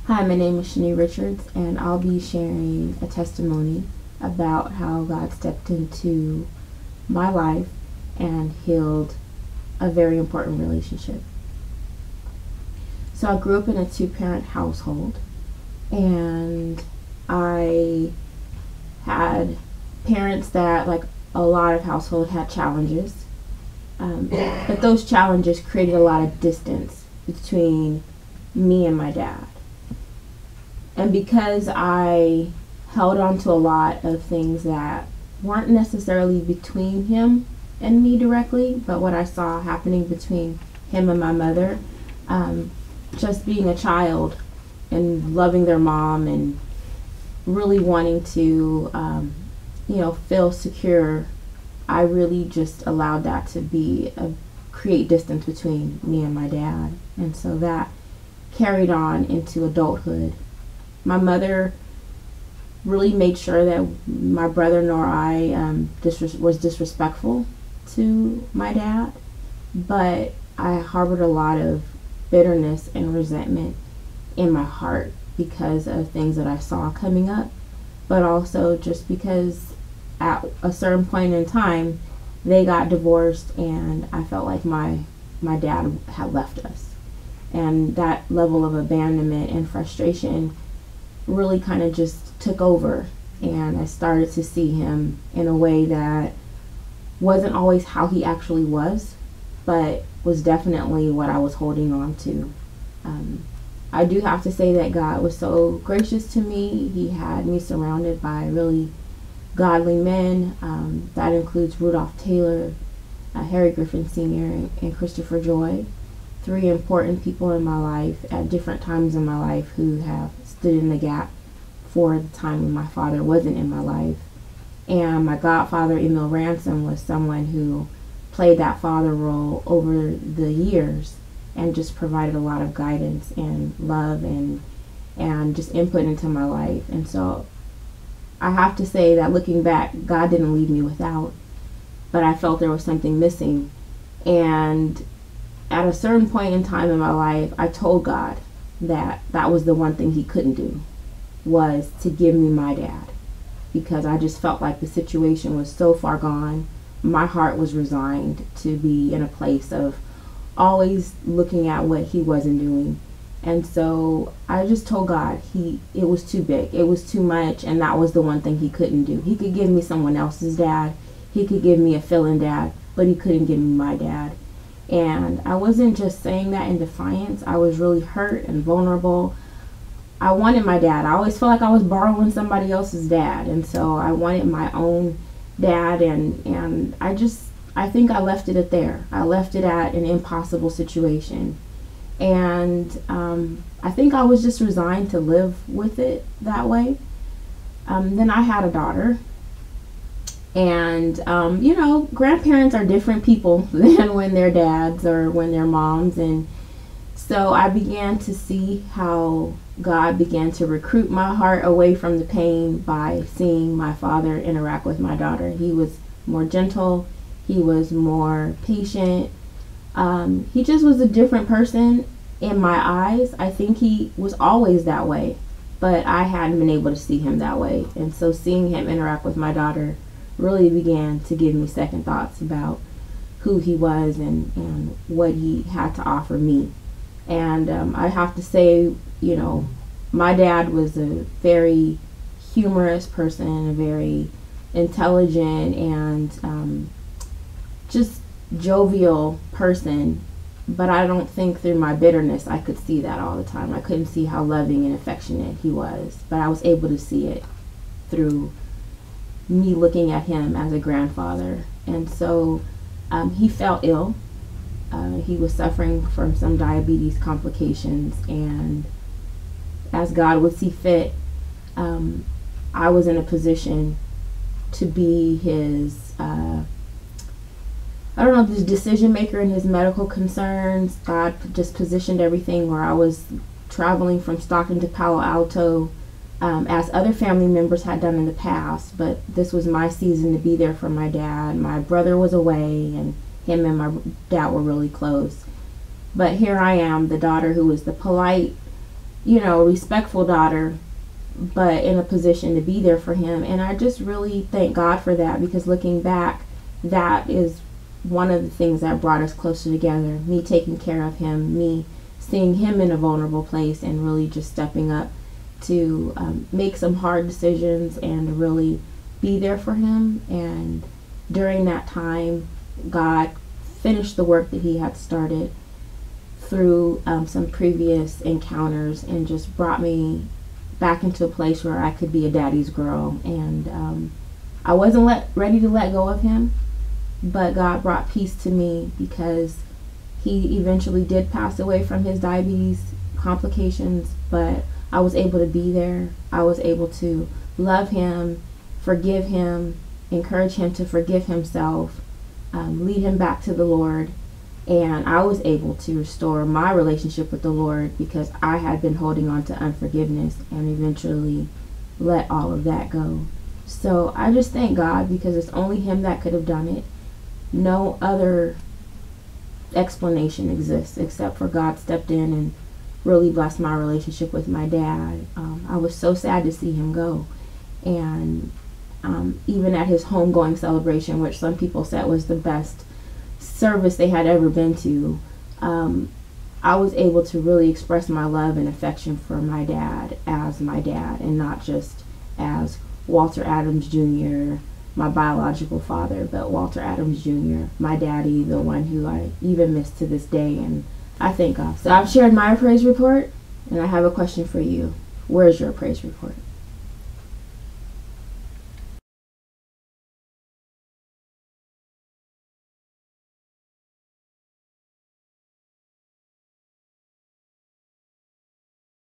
Hi, my name is Shani Richards, and I'll be sharing a testimony about how God stepped into my life and healed a very important relationship. So, I grew up in a two-parent household, and I had parents that, like a lot of households, had challenges. But those challenges created a lot of distance between me and my dad. And because I held on to a lot of things that weren't necessarily between him and me directly, but what I saw happening between him and my mother, just being a child and loving their mom and really wanting to, feel secure, I really just allowed that to create distance between me and my dad. And so that carried on into adulthood. My mother really made sure that my brother nor I was disrespectful to my dad, but I harbored a lot of bitterness and resentment in my heart because of things that I saw coming up, but also just because at a certain point in time they got divorced and I felt like my dad had left us. And that level of abandonment and frustration really kind of just took over, and I started to see him in a way that wasn't always how he actually was, but was definitely what I was holding on to. I do have to say that God was so gracious to me. He had me surrounded by really godly men. That includes Rudolph Taylor, Harry Griffin Sr., and Christopher Joy. Three important people in my life at different times in my life who have stood in the gap for the time when my father wasn't in my life. And my godfather, Emil Ransom, was someone who played that father role over the years and just provided a lot of guidance and love and just input into my life. And so I have to say that looking back, God didn't leave me without, but I felt there was something missing. And at a certain point in time in my life, I told God that that was the one thing he couldn't do, was to give me my dad, because I just felt like the situation was so far gone. My heart was resigned to be in a place of always looking at what he wasn't doing. And so I just told God it was too big, it was too much, and that was the one thing he couldn't do. He could give me someone else's dad, he could give me a fill-in dad, but he couldn't give me my dad. And I wasn't just saying that in defiance. I was really hurt and vulnerable. I wanted my dad. I always felt like I was borrowing somebody else's dad, and so I wanted my own dad, and I think I left it at there. I left it at an impossible situation. And I think I was just resigned to live with it that way. Then I had a daughter. And, grandparents are different people than when they're dads or when they're moms. And so I began to see how God began to recruit my heart away from the pain by seeing my father interact with my daughter. He was more gentle. He was more patient. He just was a different person in my eyes. I think he was always that way, but I hadn't been able to see him that way. And so seeing him interact with my daughter really began to give me second thoughts about who he was and what he had to offer me. And I have to say, my dad was a very humorous person, a very intelligent and just jovial person. But I don't think through my bitterness I could see that all the time. I couldn't see how loving and affectionate he was, but I was able to see it through me looking at him as a grandfather. And so he fell ill. He was suffering from some diabetes complications, and as God would see fit, I was in a position to be his the decision maker in his medical concerns. God just positioned everything where I was traveling from Stockton to Palo Alto, as other family members had done in the past, but this was my season to be there for my dad. My brother was away, and him and my dad were really close. But here I am, the daughter who was the polite, respectful daughter, but in a position to be there for him. And I just really thank God for that, because looking back, that is one of the things that brought us closer together. Me taking care of him, me seeing him in a vulnerable place, and really just stepping up to make some hard decisions and really be there for him. And during that time, God finished the work that he had started through some previous encounters, and just brought me back into a place where I could be a daddy's girl. And I wasn't ready to let go of him, but God brought peace to me, because he eventually did pass away from his diabetes complications, but I was able to be there. I was able to love him, forgive him, encourage him to forgive himself, lead him back to the Lord. And I was able to restore my relationship with the Lord, because I had been holding on to unforgiveness, and eventually let all of that go. So I just thank God, because it's only him that could have done it. No other explanation exists except for God stepped in and really blessed my relationship with my dad. I was so sad to see him go. And even at his homegoing celebration, which some people said was the best service they had ever been to, I was able to really express my love and affection for my dad, and not just as Walter Adams Jr., my biological father, but Walter Adams Jr., my daddy, the one who I even miss to this day. And I thank God. So I've shared my praise report, and I have a question for you. Where's your praise report?